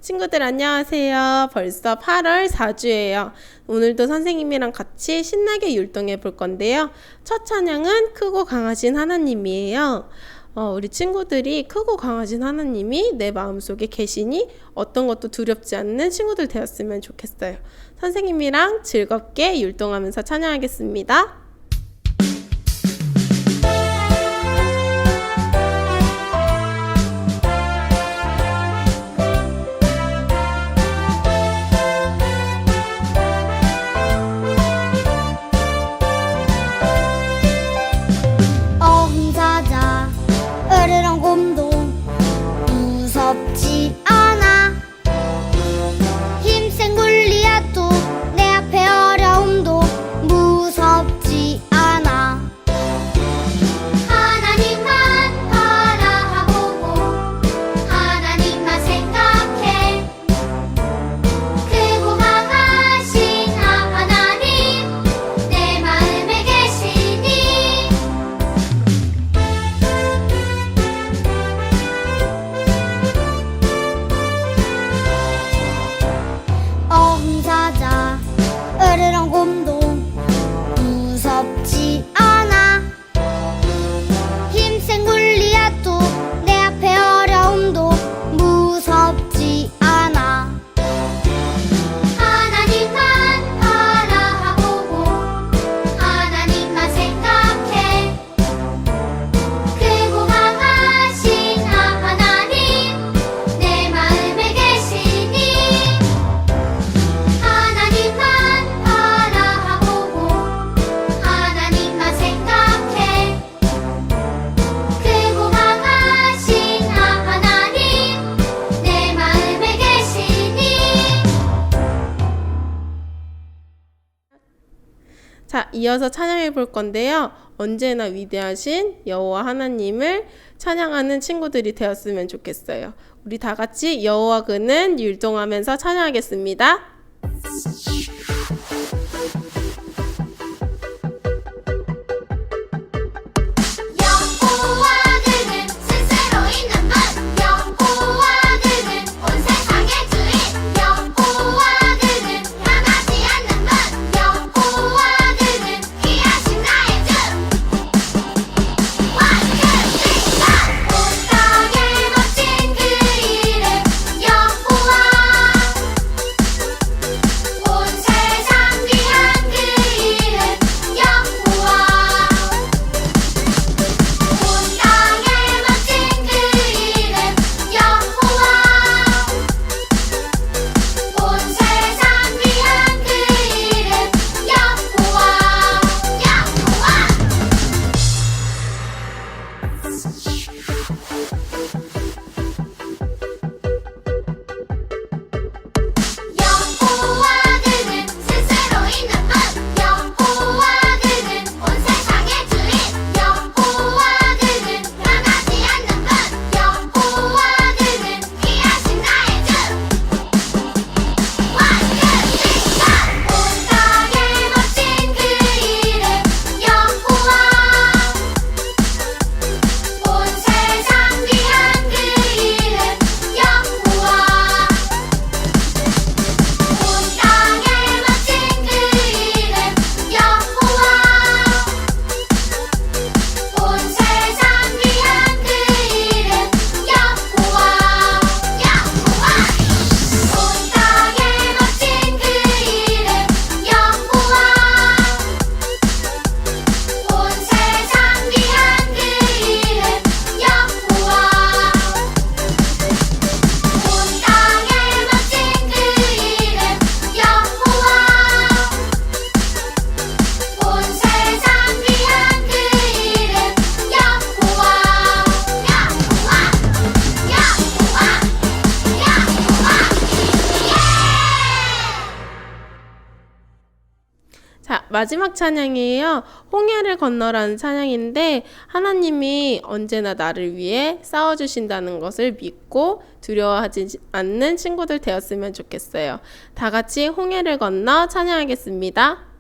친구들 안녕하세요. 벌써 8월 4주예요. 오늘도 선생님이랑 같이 신나게 율동해 볼 건데요. 첫 찬양은 크고 강하신 하나님이에요. 우리 친구들이 크고 강하신 하나님이 내 마음속에 계시니 어떤 것도 두렵지 않는 친구들 되었으면 좋겠어요. 선생님이랑 즐겁게 율동하면서 찬양하겠습니다. 으르렁 곰도 무섭지 않아. 힘센 골리앗도 내 앞에 어려움도 무섭지 않아. 하나님만 바라보고 하나님만 생각해. 크고 강하신 하나님 내 마음에 계시니. 어흥사자 으르렁 곰도 무섭지 않아. 힘센 골리앗도 내 앞에 어려움도 무섭지 않아. 하나님만 바라보고 하나님만 생각해. 크고 강하신 하나님 내 마음에 계시니. 하나님만 바라보고 하나님만 생각해. 크고 강하신 하나님 내 마음에 계시니. 자, 이어서 찬양해 볼 건데요. 언제나 위대하신 여호와 하나님을 찬양하는 친구들이 되었으면 좋겠어요. 우리 다 같이 여호와 그는 율동하면서 찬양하겠습니다. 여호와 그는 스스로 있는 분. 여호와 그는 온 세상의 주인. 여호와 그는 변하지 않는 분. 여호와 그는 귀하신 나의 주. 왕급이다. 온 땅에 멋진 그 이름 여호와. 온 세상 귀한 그 이름 여호와. 온 땅에 멋진 그 이름 여호와. 온 세상 귀한 그 이름 여호와. 여호와 그는 스스로 있는 분. 여호와 그는 온 세상의 주인. 여호와 그는 변하지 않는 분. 여호와 그는 귀하신 나의 주. 왕급이다. 온 땅에 멋진 그 이름 여호와. 온 세상 귀한 그 이름 여호와. 온 땅에 멋진 그 이름 여호와. 온 세상 귀한 그 이름 여호와. 온 땅에 멋진 그 이름 여호와. 온 세상 귀한 그 이름 여호와. 온 땅에 멋진 그 이름 여호와. 온 세상 귀한 그 이름 여호와. 자, 마지막 찬양이에요. 홍해를 건너라는 찬양인데 하나님이 언제나 나를 위해 싸워주신다는 것을 믿고 두려워하지 않는 친구들 되었으면 좋겠어요. 다 같이 홍해를 건너 찬양하겠습니다.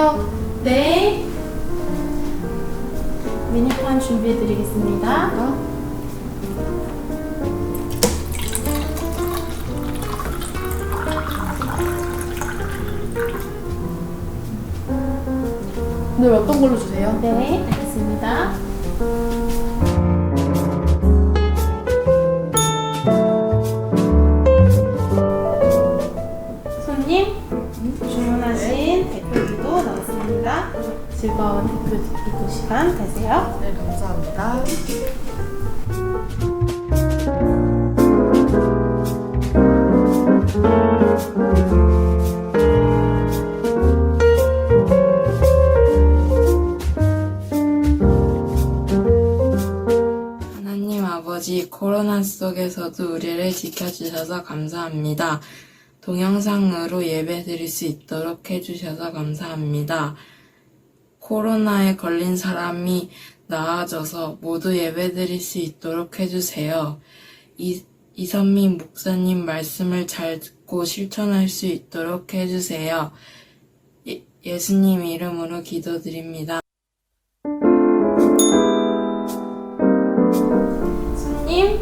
주세요. 네. 메뉴판 준비해 드리겠습니다. 오늘 어떤 걸로 주세요? 네, 알겠습니다. 손님, 주문하신 대표기도 나왔습니다. 즐거운 대표기도 시간 되세요. 네, 감사합니다. 하나님 아버지, 코로나 속에서도 우리를 지켜주셔서 감사합니다. 동영상으로 예배 드릴 수 있도록 해주셔서 감사합니다. 코로나에 걸린 사람이 나아져서 모두 예배 드릴 수 있도록 해주세요. 이선민 목사님 말씀을 잘 듣고 실천할 수 있도록 해주세요. 예수님 이름으로 기도드립니다. 손님,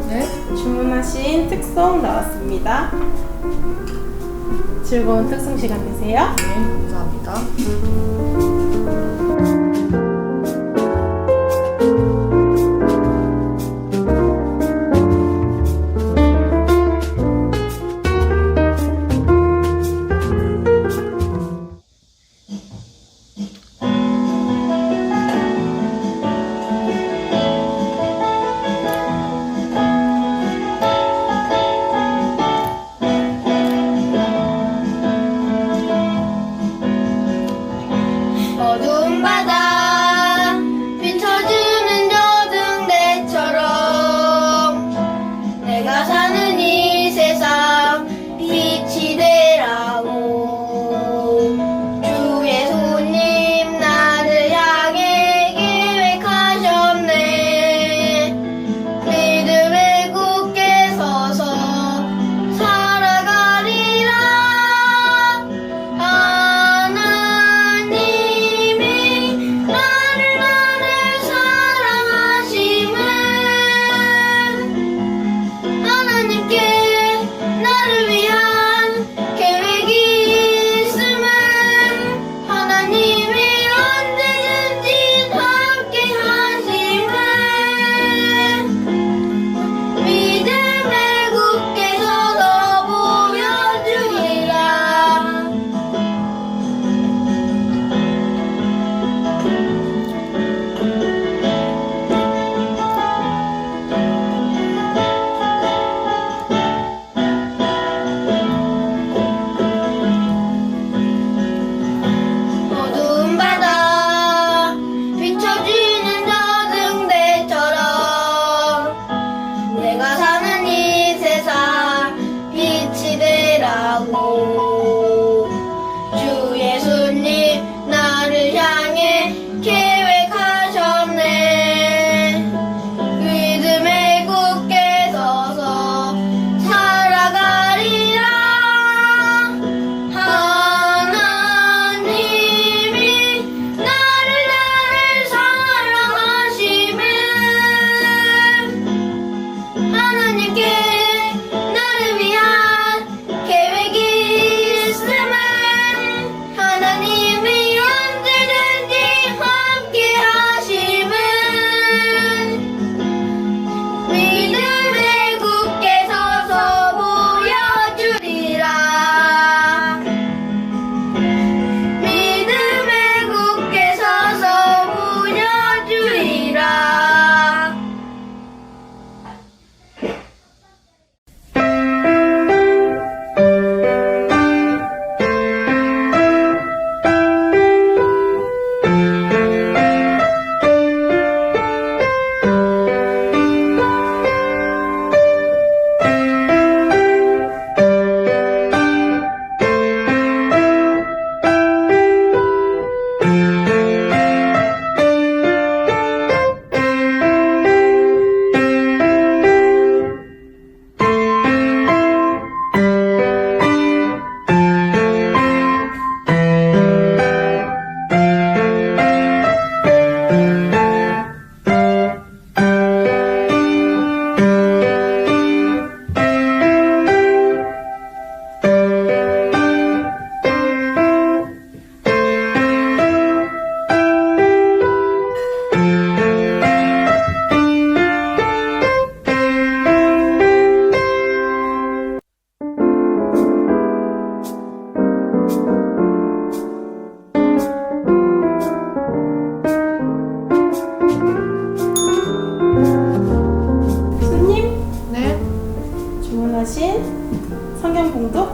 네, 주문하신 특송 나왔습니다. 즐거운 특송 시간 되세요. 네, 감사합니다.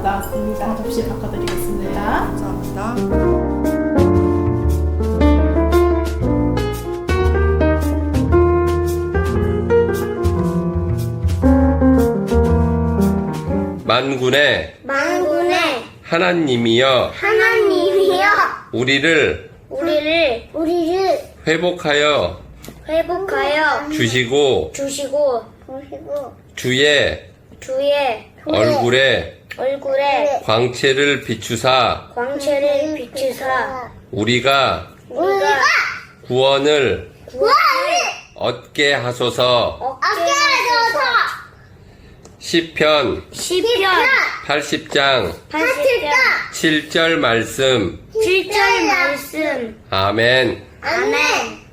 나왔습니다. 접시 바꿔드리겠습니다. 감사합니다. 만군의 만군의 하나님이여 하나님이여 우리를 우리를 회복하여 주시고 주시고 주의 주의 얼굴에 광채를 비추사 광채를 비추사 우리가 구원을 얻게 하소서. 얻게 하소서. 시편 80장 7절 말씀. 7절 말씀. 아멘. 아멘.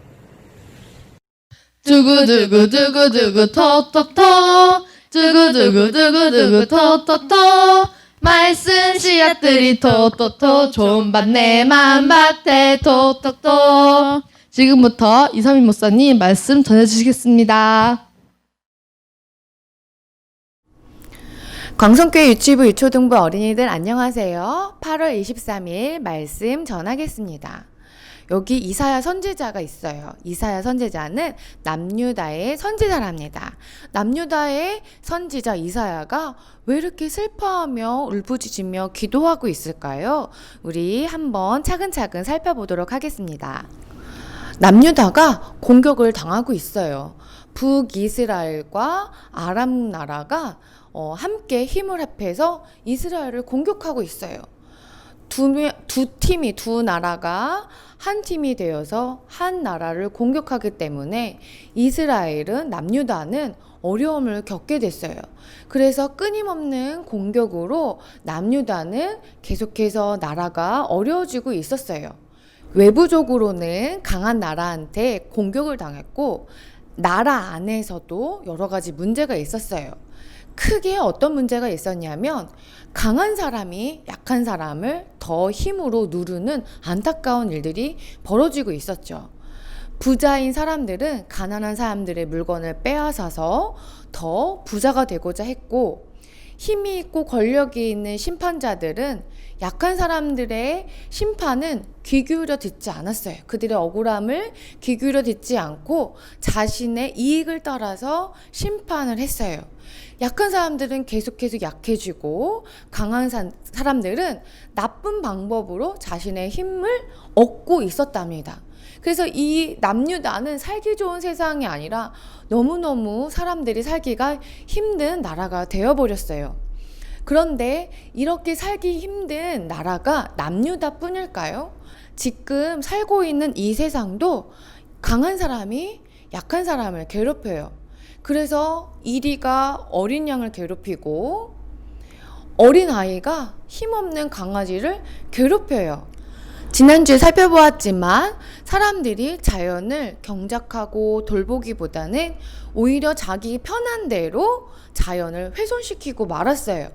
두구두구두구두구 토토토 두구두구두구두구 토토토 말씀 씨앗들이 토토토 좋은 밭 내 맘밭에 토토토. 지금부터 이서민 목사님 말씀 전해주시겠습니다. 광성교회 유치부 유초등부 어린이들 안녕하세요. 8월 23일 말씀 전하겠습니다. 여기 이사야 선지자가 있어요. 이사야 선지자는 남유다의 선지자랍니다. 남유다의 선지자 이사야가 왜 이렇게 슬퍼하며 울부짖으며 기도하고 있을까요? 우리 한번 차근차근 살펴보도록 하겠습니다. 남유다가 공격을 당하고 있어요. 북이스라엘과 아람 나라가 함께 힘을 합해서 이스라엘을 공격하고 있어요. 두 나라가 한 팀이 되어서 한 나라를 공격하기 때문에 이스라엘은 남유다는 어려움을 겪게 됐어요. 그래서 끊임없는 공격으로 남유다는 계속해서 나라가 어려워지고 있었어요. 외부적으로는 강한 나라한테 공격을 당했고 나라 안에서도 여러 가지 문제가 있었어요. 크게 어떤 문제가 있었냐면 강한 사람이 약한 사람을 더 힘으로 누르는 안타까운 일들이 벌어지고 있었죠. 부자인 사람들은 가난한 사람들의 물건을 빼앗아서 더 부자가 되고자 했고, 힘이 있고 권력이 있는 심판자들은 약한 사람들의 심판은 귀 기울여 듣지 않았어요. 그들의 억울함을 귀 기울여 듣지 않고 자신의 이익을 따라서 심판을 했어요. 약한 사람들은 계속해서 약해지고 강한 사람들은 나쁜 방법으로 자신의 힘을 얻고 있었답니다. 그래서 이 남유다는 살기 좋은 세상이 아니라 너무너무 사람들이 살기가 힘든 나라가 되어버렸어요. 그런데 이렇게 살기 힘든 나라가 남유다 뿐일까요? 지금 살고 있는 이 세상도 강한 사람이 약한 사람을 괴롭혀요. 그래서 이리가 어린 양을 괴롭히고 어린 아이가 힘없는 강아지를 괴롭혀요. 지난주에 살펴보았지만 사람들이 자연을 경작하고 돌보기보다는 오히려 자기 편한 대로 자연을 훼손시키고 말았어요.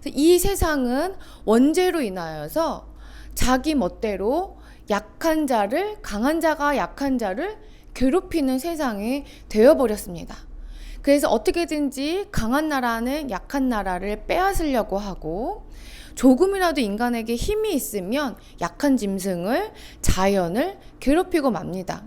이 세상은 원죄로 인하여서 자기 멋대로 약한 자를, 강한 자가 약한 자를 괴롭히는 세상이 되어버렸습니다. 그래서 어떻게든지 강한 나라는 약한 나라를 빼앗으려고 하고, 조금이라도 인간에게 힘이 있으면 약한 짐승을, 자연을 괴롭히고 맙니다.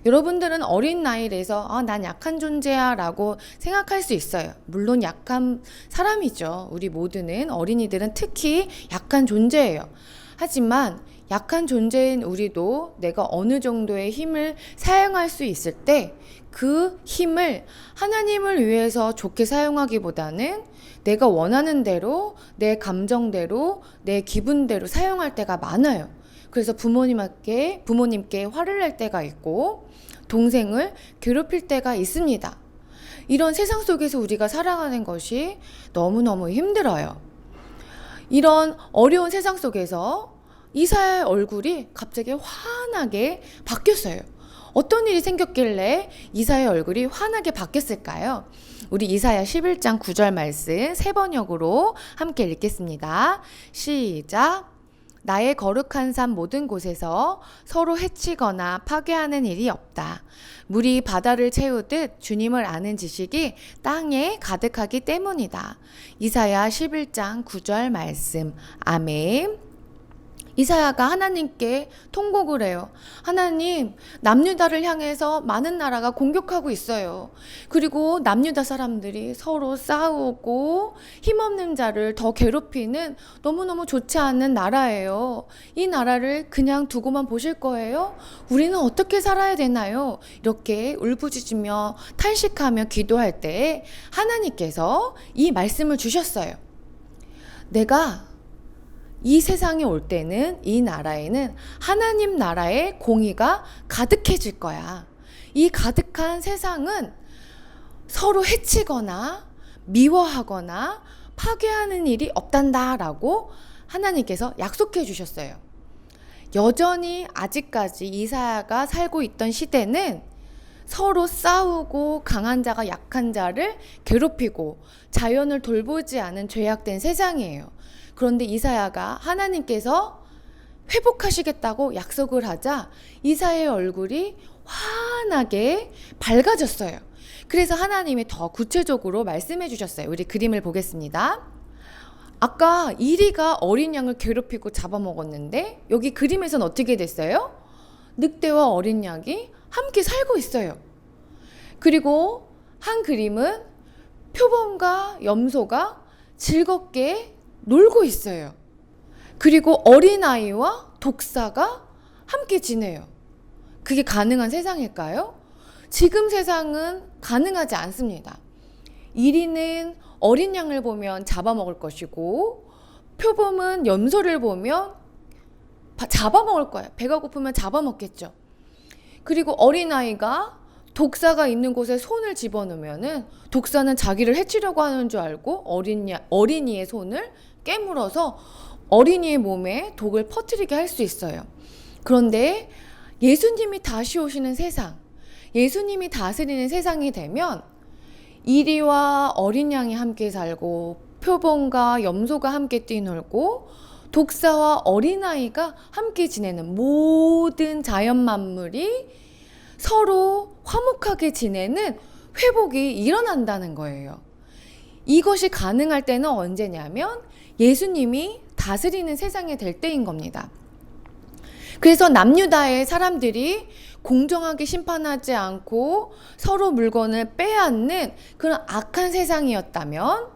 여러분들은 어린 나이에서 난 약한 존재야 라고 생각할 수 있어요. 물론 약한 사람이죠. 우리 모두는, 어린이들은 특히 약한 존재예요. 하지만 약한 존재인 우리도 내가 어느 정도의 힘을 사용할 수 있을 때 그 힘을 하나님을 위해서 좋게 사용하기보다는 내가 원하는 대로, 내 감정대로, 내 기분대로 사용할 때가 많아요. 그래서 부모님께 화를 낼 때가 있고 동생을 괴롭힐 때가 있습니다. 이런 세상 속에서 우리가 살아가는 것이 너무너무 힘들어요. 이런 어려운 세상 속에서 이사야의 얼굴이 갑자기 환하게 바뀌었어요. 어떤 일이 생겼길래 이사야의 얼굴이 환하게 바뀌었을까요? 우리 이사야 11장 9절 말씀 3번역으로 함께 읽겠습니다. 시작! 나의 거룩한 삶 모든 곳에서 서로 해치거나 파괴하는 일이 없다. 물이 바다를 채우듯 주님을 아는 지식이 땅에 가득하기 때문이다. 이사야 11장 9절 말씀. 아멘. 이사야가 하나님께 통곡을 해요. 하나님, 남유다를 향해서 많은 나라가 공격하고 있어요. 그리고 남유다 사람들이 서로 싸우고 힘없는 자를 더 괴롭히는 너무너무 좋지 않은 나라예요. 이 나라를 그냥 두고만 보실 거예요? 우리는 어떻게 살아야 되나요? 이렇게 울부짖으며 탄식하며 기도할 때 하나님께서 이 말씀을 주셨어요. 내가 이 세상에 올 때는 이 나라에는 하나님 나라의 공의가 가득해질 거야. 이 가득한 세상은 서로 해치거나 미워하거나 파괴하는 일이 없단다라고 하나님께서 약속해 주셨어요. 여전히 아직까지 이사야가 살고 있던 시대는 서로 싸우고 강한 자가 약한 자를 괴롭히고 자연을 돌보지 않은 죄악된 세상이에요. 그런데 이사야가 하나님께서 회복하시겠다고 약속을 하자 이사야의 얼굴이 환하게 밝아졌어요. 그래서 하나님이 더 구체적으로 말씀해 주셨어요. 우리 그림을 보겠습니다. 아까 이리가 어린 양을 괴롭히고 잡아먹었는데 여기 그림에선 어떻게 됐어요? 늑대와 어린 양이 함께 살고 있어요. 그리고 한 그림은 표범과 염소가 즐겁게 놀고 있어요. 그리고 어린아이와 독사가 함께 지내요. 그게 가능한 세상일까요? 지금 세상은 가능하지 않습니다. 이리는 어린 양을 보면 잡아먹을 것이고 표범은 염소를 보면 잡아먹을 거예요. 배가 고프면 잡아먹겠죠. 그리고 어린아이가 독사가 있는 곳에 손을 집어넣으면은 독사는 자기를 해치려고 하는 줄 알고 어린이의 손을 깨물어서 어린이의 몸에 독을 퍼뜨리게 할 수 있어요. 그런데 예수님이 다시 오시는 세상, 예수님이 다스리는 세상이 되면 이리와 어린 양이 함께 살고 표범과 염소가 함께 뛰놀고 독사와 어린아이가 함께 지내는 모든 자연 만물이 서로 화목하게 지내는 회복이 일어난다는 거예요. 이것이 가능할 때는 언제냐면 예수님이 다스리는 세상이 될 때인 겁니다. 그래서 남유다의 사람들이 공정하게 심판하지 않고 서로 물건을 빼앗는 그런 악한 세상이었다면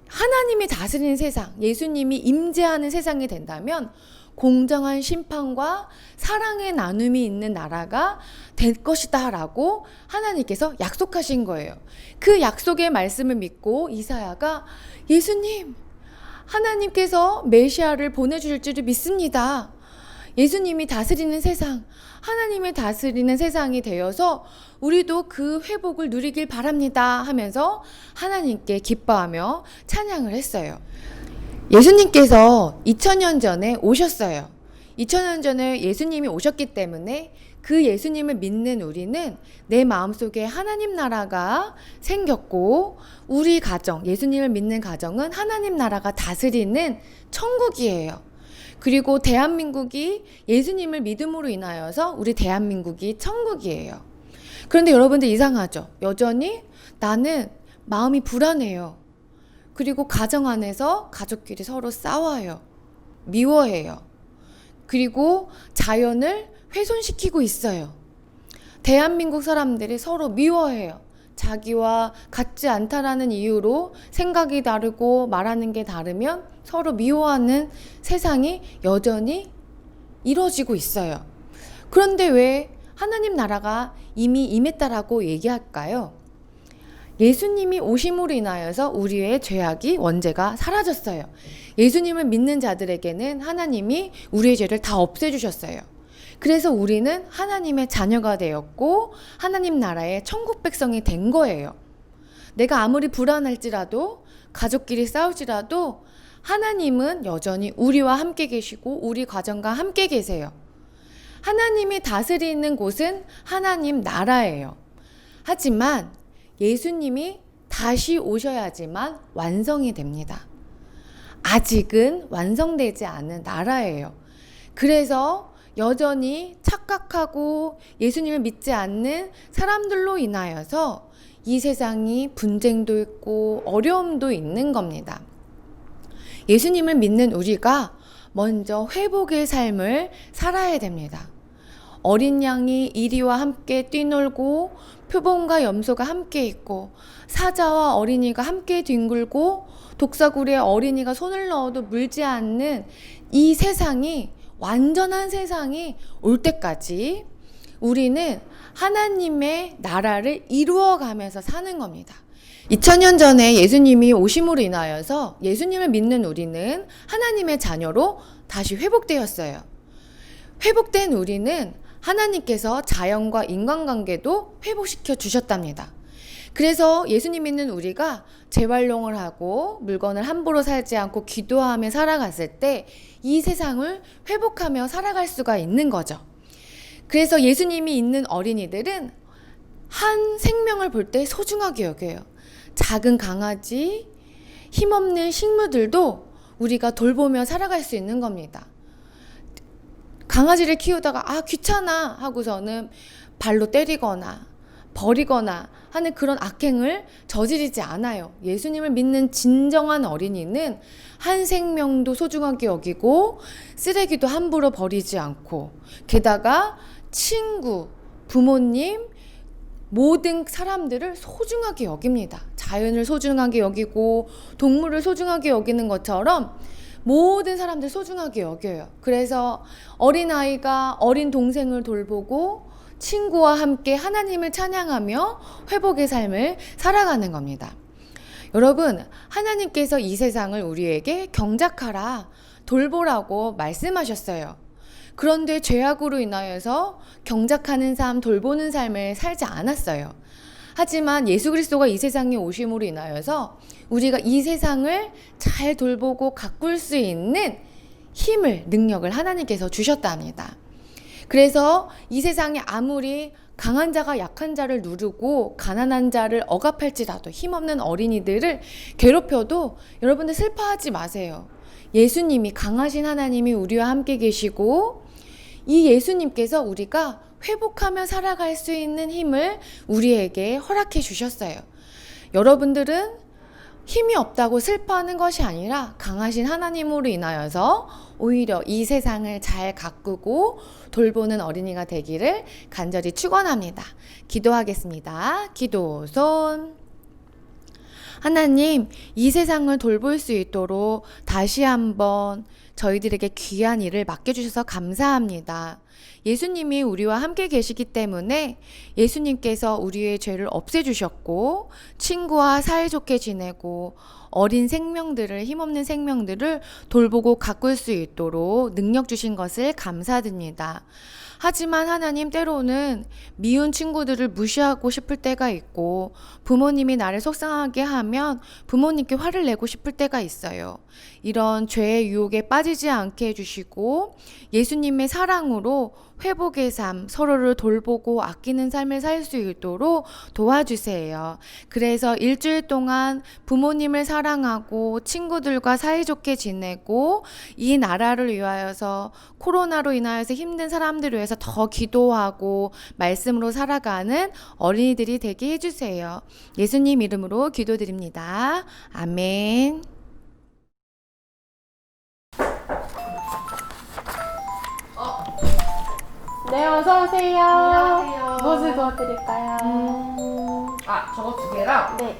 하나님이 다스리는 세상, 예수님이 임재하는 세상이 된다면 공정한 심판과 사랑의 나눔이 있는 나라가 될 것이다 라고 하나님께서 약속하신 거예요. 그 약속의 말씀을 믿고 이사야가 예수님, 하나님께서 메시아를 보내주실 줄을 믿습니다. 예수님이 다스리는 세상, 하나님이 다스리는 세상이 되어서 우리도 그 회복을 누리길 바랍니다 하면서 하나님께 기뻐하며 찬양을 했어요. 예수님께서 2000년 전에 오셨어요. 2000년 전에 예수님이 오셨기 때문에 그 예수님을 믿는 우리는 내 마음속에 하나님 나라가 생겼고 우리 가정, 예수님을 믿는 가정은 하나님 나라가 다스리는 천국이에요. 그리고 대한민국이 예수님을 믿음으로 인하여서 우리 대한민국이 천국이에요. 그런데 여러분들 이상하죠? 여전히 나는 마음이 불안해요. 그리고 가정 안에서 가족끼리 서로 싸워요. 미워해요. 그리고 자연을 훼손시키고 있어요. 대한민국 사람들이 서로 미워해요. 자기와 같지 않다라는 이유로 생각이 다르고 말하는 게 다르면 서로 미워하는 세상이 여전히 이루어지고 있어요. 그런데 왜 하나님 나라가 이미 임했다라고 얘기할까요? 예수님이 오심으로 인하여서 우리의 죄악이 원죄가 사라졌어요. 예수님을 믿는 자들에게는 하나님이 우리의 죄를 다 없애주셨어요. 그래서 우리는 하나님의 자녀가 되었고 하나님 나라의 천국 백성이 된 거예요. 내가 아무리 불안할지라도 가족끼리 싸울지라도 하나님은 여전히 우리와 함께 계시고 우리 가정과 함께 계세요. 하나님이 다스리는 곳은 하나님 나라예요. 하지만 예수님이 다시 오셔야지만 완성이 됩니다. 아직은 완성되지 않은 나라예요. 그래서 여전히 착각하고 예수님을 믿지 않는 사람들로 인하여서 이 세상이 분쟁도 있고 어려움도 있는 겁니다. 예수님을 믿는 우리가 먼저 회복의 삶을 살아야 됩니다. 어린 양이 이리와 함께 뛰놀고 표범과 염소가 함께 있고 사자와 어린이가 함께 뒹굴고 독사굴에 어린이가 손을 넣어도 물지 않는 이 세상이, 완전한 세상이 올 때까지 우리는 하나님의 나라를 이루어가면서 사는 겁니다. 2000년 전에 예수님이 오심으로 인하여서 예수님을 믿는 우리는 하나님의 자녀로 다시 회복되었어요. 회복된 우리는 하나님께서 자연과 인간관계도 회복시켜 주셨답니다. 그래서 예수님 믿는 우리가 재활용을 하고 물건을 함부로 살지 않고 기도하며 살아갔을 때 이 세상을 회복하며 살아갈 수가 있는 거죠. 그래서 예수님이 있는 어린이들은 한 생명을 볼 때 소중하게 여겨요. 작은 강아지, 힘없는 식물들도 우리가 돌보며 살아갈 수 있는 겁니다. 강아지를 키우다가 귀찮아 하고서는 발로 때리거나 버리거나 하는 그런 악행을 저지르지 않아요. 예수님을 믿는 진정한 어린이는 한 생명도 소중하게 여기고 쓰레기도 함부로 버리지 않고, 게다가 친구, 부모님, 모든 사람들을 소중하게 여깁니다. 자연을 소중하게 여기고 동물을 소중하게 여기는 것처럼 모든 사람들 소중하게 여겨요. 그래서 어린아이가 어린 동생을 돌보고 친구와 함께 하나님을 찬양하며 회복의 삶을 살아가는 겁니다. 여러분, 하나님께서 이 세상을 우리에게 경작하라, 돌보라고 말씀하셨어요. 그런데 죄악으로 인하여서 경작하는 삶, 돌보는 삶을 살지 않았어요. 하지만 예수 그리스도가 이 세상에 오심으로 인하여서 우리가 이 세상을 잘 돌보고 가꿀 수 있는 힘을, 능력을 하나님께서 주셨답니다. 그래서 이 세상에 아무리 강한 자가 약한 자를 누르고 가난한 자를 억압할지라도, 힘없는 어린이들을 괴롭혀도 여러분들 슬퍼하지 마세요. 예수님이, 강하신 하나님이 우리와 함께 계시고 이 예수님께서 우리가 회복하며 살아갈 수 있는 힘을 우리에게 허락해 주셨어요. 여러분들은 힘이 없다고 슬퍼하는 것이 아니라 강하신 하나님으로 인하여서 오히려 이 세상을 잘 가꾸고 돌보는 어린이가 되기를 간절히 축원합니다. 기도하겠습니다. 기도손. 하나님, 이 세상을 돌볼 수 있도록 다시 한번 저희들에게 귀한 일을 맡겨주셔서 감사합니다. 예수님이 우리와 함께 계시기 때문에 예수님께서 우리의 죄를 없애주셨고 친구와 사이좋게 지내고 어린 생명들을, 힘없는 생명들을 돌보고 가꿀 수 있도록 능력 주신 것을 감사드립니다. 하지만 하나님, 때로는 미운 친구들을 무시하고 싶을 때가 있고 부모님이 나를 속상하게 하면 부모님께 화를 내고 싶을 때가 있어요. 이런 죄의 유혹에 빠지지 않게 해주시고 예수님의 사랑으로 회복의 삶, 서로를 돌보고 아끼는 삶을 살 수 있도록 도와주세요. 그래서 일주일 동안 부모님을 사랑하고 친구들과 사이좋게 지내고 이 나라를 위하여서, 코로나로 인하여서 힘든 사람들을 위해서 더 기도하고 말씀으로 살아가는 어린이들이 되게 해주세요. 예수님 이름으로 기도드립니다. 아멘. 네, 어서 오세요. 안녕하세요. 무엇을 도와드릴까요? 저거 2개랑 네.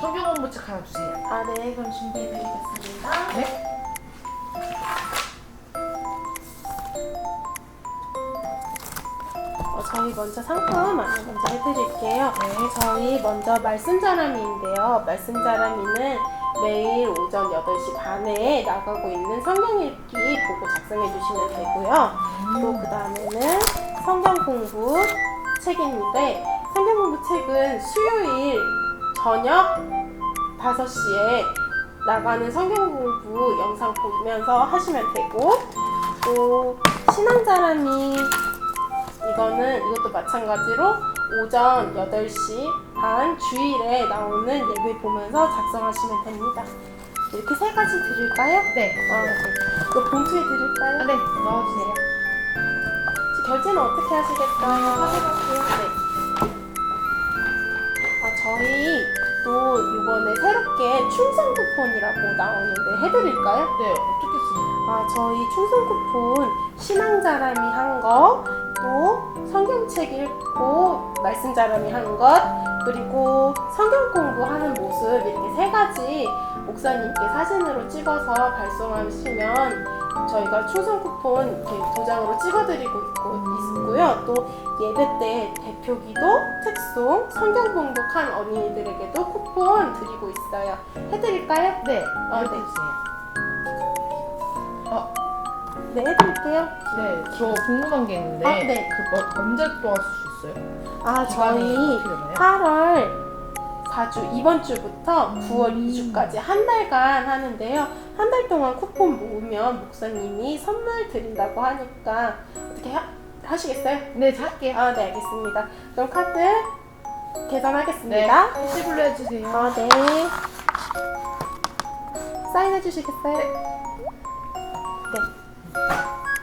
성경 공부책 하나 주세요. 네, 그럼 준비해드리겠습니다. 네. 저희 먼저 상품 안내 먼저 해드릴게요. 저희 먼저 말씀자람이인데요. 말씀자람이는 매일 오전 8시 반에 나가고 있는 성경 읽기 보고 작성해 주시면 되고요. 또 그 다음에는 성경 공부 책인데, 성경 공부 책은 수요일 저녁 5시에 나가는 성경 공부 영상 보면서 하시면 되고, 또 신앙자람이 이것도 마찬가지로 오전 8시 반 주일에 나오는 예배 보면서 작성하시면 됩니다. 이렇게 세 가지 드릴까요? 네. 네. 이거 봉투에 드릴까요? 네. 넣어주세요. 결제는 어떻게 하시겠어요? 확인할게요. 네. 저희 또 이번에 새롭게 충성 쿠폰이라고 나오는데 해드릴까요? 네. 어떻게 쓰세요? 저희 충성 쿠폰 신앙자람이 한 거, 또 성경책 읽고 말씀자람이 한 것, 그리고 성경 공부하는 모습 이렇게 세 가지 목사님께 사진으로 찍어서 발송하시면 저희가 충성 쿠폰 이렇게 도장으로 찍어드리고 있고요. 또 예배 때 대표기도, 특송, 성경 봉독한 어린이들에게도 쿠폰 드리고 있어요. 해드릴까요? 네. 네. 해주세요. 네, 해드릴게요. 네. 저 궁금한 게 있는데. 네. 그거 언제 도와줄 수 있어요? 저희 어떻게 되나요? 8월 4주, 이번 주부터 9월 2주까지 한 달간 하는데요. 한 달 동안 쿠폰 모으면 목사님이 선물 드린다고 하니까 어떻게 하시겠어요? 네, 할게요. 네, 알겠습니다. 그럼 카드 계산하겠습니다. 캐시블로 해주세요. 네. 사인해 주시겠어요? 네.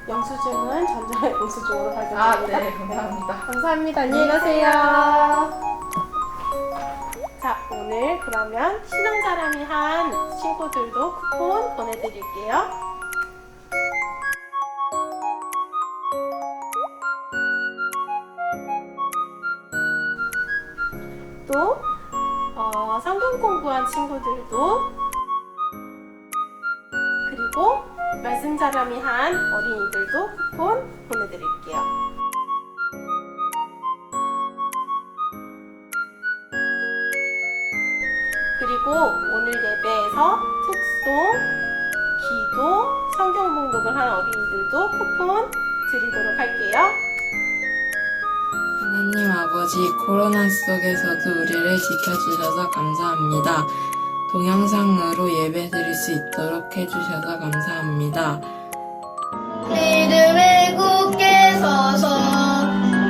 영수증은 전자 영수증으로 발급드립니다. 네. 감사합니다. 감사합니다. 안녕히 가세요. 자, 오늘 그러면 신앙자람이 한 친구들도 쿠폰 보내드릴게요. 또 성경 공부한 친구들도, 그리고 말씀자람이 한 어린이들도 쿠폰 보내드릴게요. 그리고 오늘 예배에서 특송, 기도, 성경 봉독을 한 어린이들도 쿠폰 드리도록 할게요. 하나님 아버지, 코로나 속에서도 우리를 지켜주셔서 감사합니다. 동영상으로 예배 드릴 수 있도록 해주셔서 감사합니다. 믿음에 굳게 서서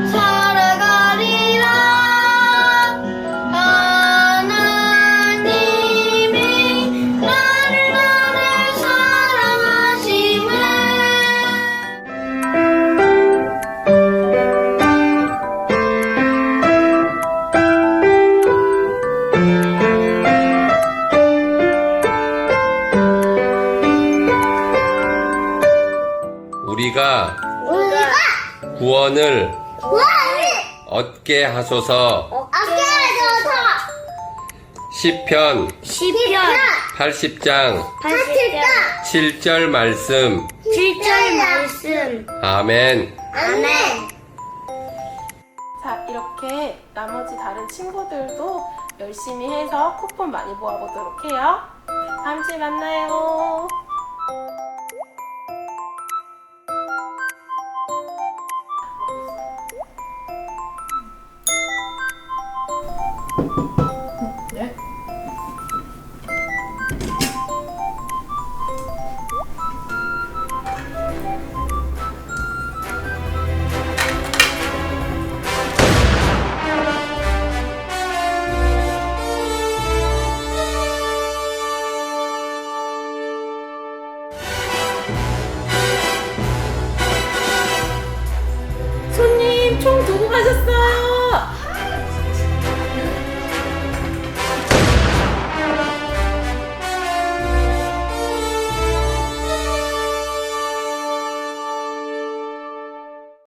살아가리라. 하나님이 나를 사랑하심을. 우리가 구원을 얻게 하소서. 아껴줘서 시편 80장 80장 7절 말씀. 7절 말씀. 아멘. 아멘. 자, 이렇게 나머지 다른 친구들도 열심히 해서 쿠폰 많이 모아보도록 해요. 다음 주에 만나요. 네. 손님 총 두고 가셨어요.